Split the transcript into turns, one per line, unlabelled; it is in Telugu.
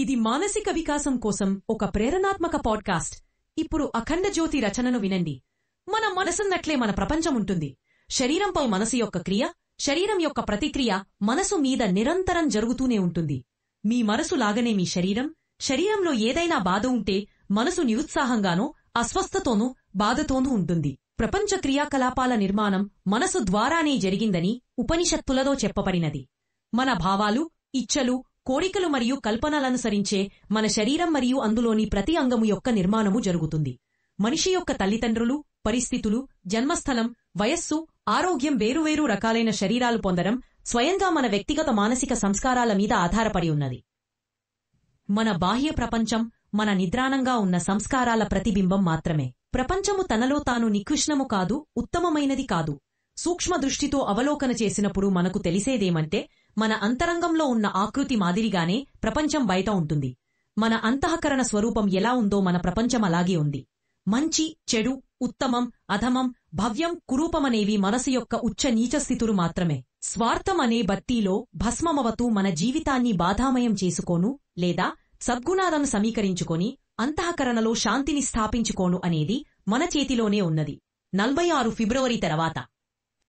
ఇది మానసిక వికాసం కోసం ఒక ప్రేరణాత్మక పాడ్కాస్ట్. ఇప్పుడు అఖండ జ్యోతి రచనను వినండి. మన మనసున్నట్లే మన ప్రపంచం ఉంటుంది. శరీరంపై మనసు యొక్క క్రియ, శరీరం యొక్క ప్రతిక్రియ మనసు మీద నిరంతరం జరుగుతూనే ఉంటుంది. మీ మనసు లాగనే మీ శరీరంలో ఏదైనా బాధ ఉంటే మనసు నిరుత్సాహంగానో, అస్వస్థతోనూ, బాధతోనూ ఉంటుంది. ప్రపంచ క్రియాకలాపాల నిర్మాణం మనసు ద్వారానే జరిగిందని ఉపనిషత్తులలో చెప్పబడినది. మన భావాలు, ఇచ్ఛలు, కోరికలు మరియు కల్పనలనుసరించే మన శరీరం మరియు అందులోని ప్రతి అంగము యొక్క నిర్మాణము జరుగుతుంది. మనిషి యొక్క తల్లిదండ్రులు, పరిస్థితులు, జన్మస్థలం, వయస్సు, ఆరోగ్యం, వేరువేరు రకాలైన శరీరాలు పొందడం స్వయంగా మన వ్యక్తిగత మానసిక సంస్కారాల మీద ఆధారపడి ఉన్నది. మన బాహ్య ప్రపంచం మన నిద్రాణంగా ఉన్న సంస్కారాల ప్రతిబింబం మాత్రమే. ప్రపంచము తనలో తాను నికృష్ణము కాదు, ఉత్తమమైనది కాదు. సూక్ష్మ దృష్టితో అవలోకన చేసినప్పుడు మనకు తెలిసేదేమంటే, మన అంతరంగంలో ఉన్న ఆకృతి మాదిరిగానే ప్రపంచం బయట ఉంటుంది. మన అంతఃకరణ స్వరూపం ఎలా ఉందో మన ప్రపంచం అలాగే ఉంది. మంచి, చెడు, ఉత్తమం, అధమం, భవ్యం, కురూపమనేవి మనసు యొక్క ఉచ్చ నీచ స్థితులు మాత్రమే. స్వార్థం అనే బత్తీలో భస్మమవతూ మన జీవితాన్ని బాధామయం చేసుకోను లేదా సద్గుణాలను సమీకరించుకొని అంతఃకరణలో శాంతిని స్థాపించుకోను అనేది మన చేతిలోనే ఉన్నది. 46 ఫిబ్రవరి తర్వాత